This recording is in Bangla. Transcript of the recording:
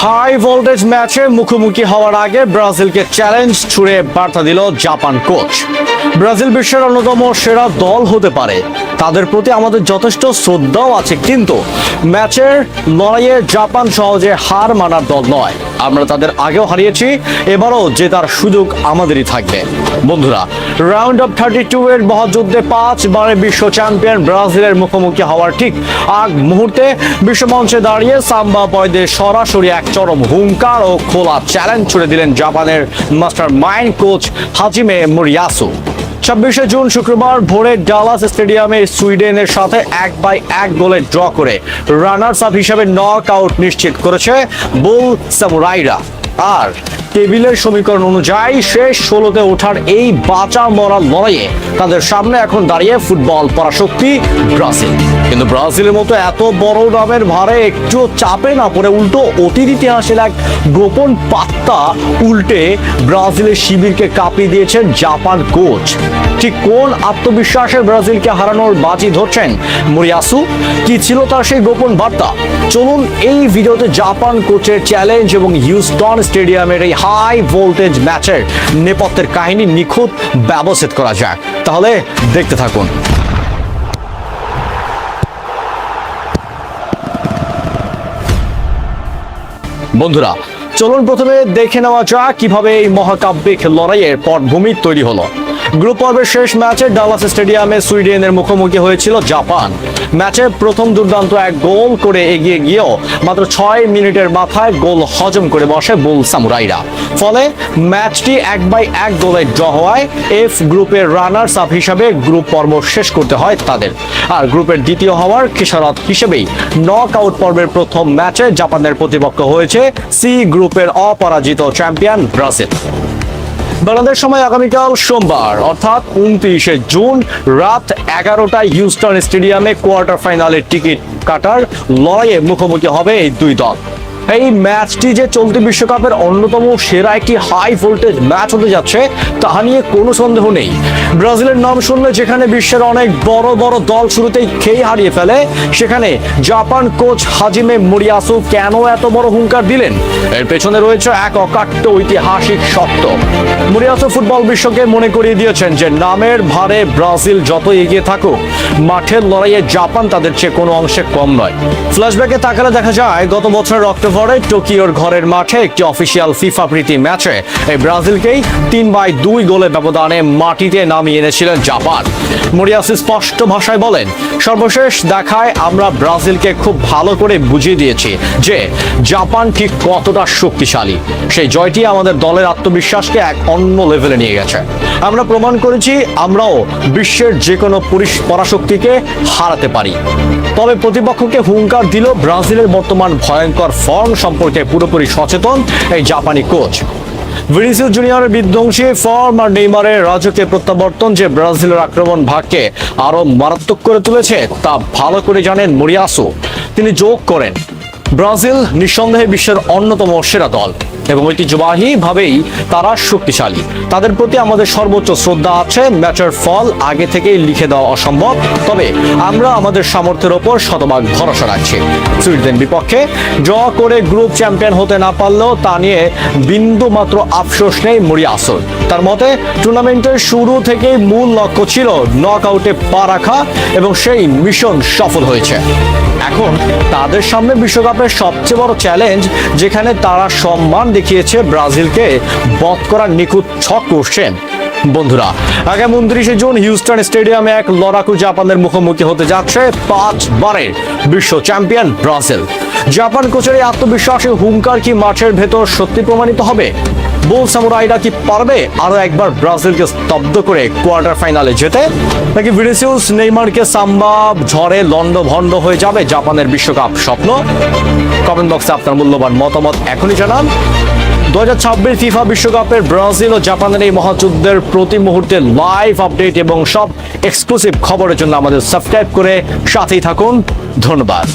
হাই ভোল্টেজ ম্যাচে মুখোমুখি হওয়ার আগে ব্রাজিলকে চ্যালেঞ্জ ছুড়ে বার্তা দিল জাপান কোচ। ব্রাজিল বিশ্বের অন্যতম সেরা দল হতে পারে, তাদের প্রতি আমাদের যথেষ্ট শ্রদ্ধাও আছে, কিন্তু ম্যাচের লড়াইয়ে জাপান সহজে হার মানার দল নয়। আমরা তাদের আগেও হারিয়েছি, এবারও জেতার সুযোগ আমাদেরই থাকবে। বন্ধুরা, রাউন্ড অফ 32 এর মহাযুদ্ধে 5 বারের বিশ্ব চ্যাম্পিয়ন ব্রাজিলের মুখোমুখি হওয়ার ঠিক আগ মুহূর্তে বিশ্বমঞ্চে দাঁড়িয়ে সাম্বা বয়দের সরাসরি এক চরম হুঙ্কার ও খোলা চ্যালেঞ্জ ছুড়ে দিলেন জাপানের master mind coach Hajime Moriyasu. 26শে জুন শুক্রবার ভোরে ডালাস স্টেডিয়ামে সুইডেনের সাথে 1-1 গোলে ড্র করে রানার্স আপ হিসেবে নক আউট নিশ্চিত করেছে বুল সামুরাইরা। আর টেবিলের সমীকরণ অনুযায়ী শেষ 16তে ওঠার এই বাঁচা মরা লড়াইয়ে তাদের সামনে এখন দাঁড়িয়ে ফুটবল পরাশক্তি ব্রাজিল। কিন্তু ব্রাজিলের মতো এত বড় নামের ভারে একটু চাপে না পড়ে উল্টো অতীত ইতিহাসের এক গোপন পাত্তা উল্টে ব্রাজিলের শিবিরকে কাঁপিয়ে দিয়েছেন জাপান কোচ। ঠিক কোন আত্মবিশ্বাসে ব্রাজিলকে হারানোর বাজি ধরছেন মোরিয়াসু? কি ছিল তার সেই গোপন বার্তা? চলুন এই ভিডিওতে জাপান কোচের চ্যালেঞ্জ এবং হিউস্টন স্টেডিয়ামের এই হাই ভোল্টেজ ম্যাচের নেপথ্যের কাহিনী নিখুঁত ব্যবস্থিত করা যাক। তাহলে দেখতে থাকুন। বন্ধুরা, চলুন প্রথমে দেখে নেওয়া যাক কিভাবে এই মহাকাব্যিক লড়াইয়ের পটভূমি তৈরি হলো। গ্রুপ পর্বের শেষ ম্যাচে ডালাস স্টেডিয়ামে সুইডেনের মুখোমুখি হয়েছিল জাপান। ম্যাচে প্রথম দুর্দান্ত এক গোল করে এগিয়ে গিয়েও মাত্র 6 মিনিটের মাথায় গোল হজম করে বসে বুল সামুরাইরা। ফলে ম্যাচটি 1-1 গোলে ড্র হওয়ায় এফ গ্রুপের রানার্স আপ হিসাবে গ্রুপ পর্ব শেষ করতে হয় তাদের। আর গ্রুপের দ্বিতীয় হওয়ার খেসারত হিসেবেই নক আউট পর্বের প্রথম ম্যাচে জাপানের প্রতিপক্ষ হয়েছে সি গ্রুপের অপরাজিত চ্যাম্পিয়ন ব্রাজিল। বাংলাদেশ সময় আগামীকাল সোমবার অর্থাৎ 29শে জুন রাত 11টায় হিউস্টন স্টেডিয়ামে কোয়ার্টার ফাইনালের টিকিট কাটার লড়াইয়ে মুখোমুখি হবে এই দুই দল। এই ম্যাচটি যে চলতি বিশ্বকাপের অন্যতম সেরা একটি হাই ভোল্টেজ ম্যাচ হতে যাচ্ছে তা নিয়ে কোনো সন্দেহ নেই। ব্রাজিলের নাম শুনলে যেখানে বিশ্বের অনেক বড় বড় দল শুরুতেই খেই হারিয়ে ফেলে, সেখানে জাপান কোচ হাজিমে মোরিয়াসু কেন এত বড় হুঙ্কার দিলেন? এর পেছনে রয়েছে এক অকাট্য ঐতিহাসিক সত্য। মোরিয়াসু ফুটবল বিশ্বকে মনে করিয়ে দিয়েছেন যে নামের ভারে ব্রাজিল যত এগিয়ে থাকুক, মাঠের লড়াইয়ে জাপান তাদের চেয়ে কোনো অংশে কম নয়। ফ্ল্যাশব্যাকে তাকালে দেখা যায় গত বছরের অক্টোবরে টোকিওর ঘরের মাঠে একটি অফিসিয়াল ফিফা প্রীতি ম্যাচে এই ব্রাজিলকেই 3-2 গোলে ব্যবধানে মাটিতে নামিয়ে এনেছিলেন জাপান। মোরিয়াসু স্পষ্ট ভাষায় বলেন, সর্বশেষ দেখায় আমরা ব্রাজিলকে খুব ভালো করে বুঝিয়ে দিয়েছি যে জাপান ঠিক কতটা শক্তিশালী। সেই জয়টি আমাদের দলের আত্মবিশ্বাসকে এক অন্য লেভেলে নিয়ে গেছে। আমরা প্রমাণ করেছি আমরাও বিশ্বের যে কোনো পরাশক্তিকে হারাতে পারি। তবে প্রতিপক্ষকে হুঙ্কার দিল ব্রাজিলের বর্তমান ভয়ঙ্কর ফর্ম সম্পর্কে পুরোপুরি সচেতন এই জাপানি কোচ। ভিনিসিয়াস জুনিয়রের বিধ্বংসী ফর্ম আর নেইমারের রাজকীয় প্রত্যাবর্তন যে ব্রাজিলের আক্রমণ ভাগকে আরো মারাত্মক করে তুলেছে তা ভালো করে জানেন মোরিয়াসু। তিনি যোগ করেন, ব্রাজিল নিঃসন্দেহে বিশ্বের অন্যতম সেরা দল এবং ঐতিহ্যবাহী ভাবেই তারা শক্তিশালী। তাদের প্রতি আমাদের সর্বোচ্চ শ্রদ্ধা আছে। ম্যাচের ফল আগে থেকেই লিখে দেওয়া অসম্ভব, তবে আমরা আমাদের সামর্থ্যের ওপর শতভাগ ভরসা রাখছি। সুইডেন বিপক্ষে ড্র করে গ্রুপ চ্যাম্পিয়ন হতে না পারলেও তা নিয়ে বিন্দু মাত্র আফসোস নেই মোরিয়াসুর। তার মতে টুর্নামেন্টের শুরু থেকেই মূল লক্ষ্য ছিল নক আউটে পা রাখা এবং সেই মিশন সফল হয়েছে। এখন তাদের সামনে বিশ্বকাপের সবচেয়ে বড় চ্যালেঞ্জ, যেখানে তারা সম্মান দেখিয়েছে ব্রাজিলকে বধ করার নিখুঁত ছক করছেন। বন্ধুরা, আগামী 29শে জুন হিউস্টন স্টেডিয়ামে এক লড়াকু জাপানের মুখোমুখি হতে যাচ্ছে 5 বারের বিশ্ব চ্যাম্পিয়ন ব্রাজিল। জাপান কোচের এই আত্মবিশ্বাসী হুঙ্কার কি মাঠের ভেতর সত্যি প্রমাণিত হবে? বুল সামুরাইরা কি পারবে আরো একবার ব্রাজিলকে স্তব্ধ করে কোয়ার্টার ফাইনালে যেতে, নাকি ভিনিসিয়াস নেইমারকে সাম্বা ঝড়ে লন্ডভন্ড হয়ে যাবে জাপানের বিশ্বকাপ স্বপ্ন? কমেন্ট বক্সে আপনার মূল্যবান মতামত এখনই জানান। 2026 ফিফা বিশ্বকাপের ব্রাজিল ও জাপানের এই মহাযুদ্ধের প্রতি মুহূর্তে লাইভ আপডেট এবং সব এক্সক্লুসিভ খবরের জন্য আমাদের সাবস্ক্রাইব করে সাথেই থাকুন। ধন্যবাদ।